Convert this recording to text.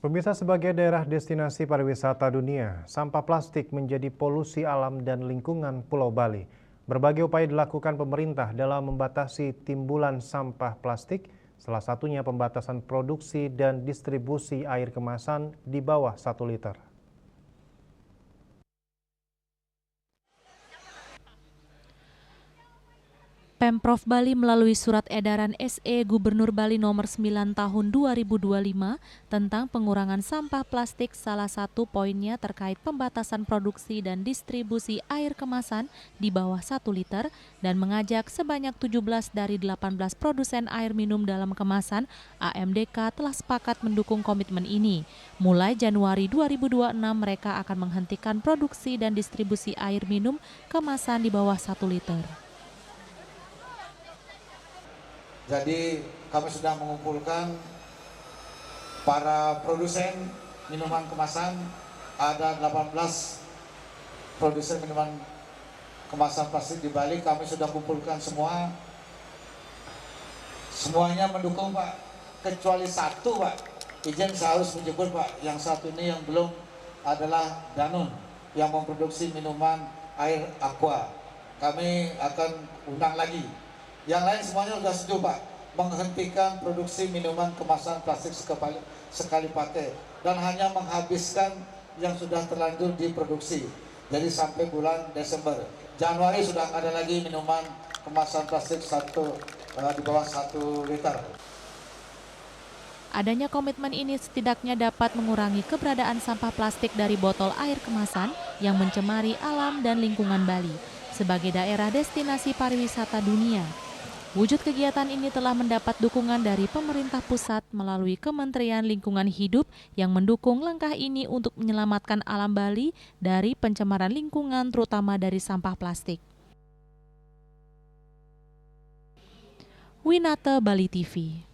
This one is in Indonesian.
Pemirsa, sebagai daerah destinasi pariwisata dunia, sampah plastik menjadi polusi alam dan lingkungan Pulau Bali. Berbagai upaya dilakukan pemerintah dalam membatasi timbulan sampah plastik, salah satunya pembatasan produksi dan distribusi air kemasan di bawah 1 liter. Pemprov Bali melalui surat edaran SE Gubernur Bali nomor 9 tahun 2025 tentang pengurangan sampah plastik, salah satu poinnya terkait pembatasan produksi dan distribusi air kemasan di bawah 1 liter dan mengajak sebanyak 17 dari 18 produsen air minum dalam kemasan AMDK telah sepakat mendukung komitmen ini. Mulai Januari 2026 mereka akan menghentikan produksi dan distribusi air minum kemasan di bawah 1 liter. Jadi kami sudah mengumpulkan para produsen minuman kemasan, ada 18 produsen minuman kemasan plastik di Bali. Kami sudah kumpulkan semuanya mendukung Pak, kecuali satu Pak. Izin saya harus menyebut Pak, yang satu ini yang belum adalah Danone yang memproduksi minuman air aqua. Kami akan undang lagi. Yang lain semuanya sudah setuju Pak, menghentikan produksi minuman kemasan plastik sekali pakai dan hanya menghabiskan yang sudah terlanjur diproduksi. Jadi sampai bulan Desember. Januari sudah ada lagi minuman kemasan plastik di bawah 1 liter. Adanya komitmen ini setidaknya dapat mengurangi keberadaan sampah plastik dari botol air kemasan yang mencemari alam dan lingkungan Bali sebagai daerah destinasi pariwisata dunia. Wujud kegiatan ini telah mendapat dukungan dari pemerintah pusat melalui Kementerian Lingkungan Hidup yang mendukung langkah ini untuk menyelamatkan alam Bali dari pencemaran lingkungan terutama dari sampah plastik. Winata, Bali TV.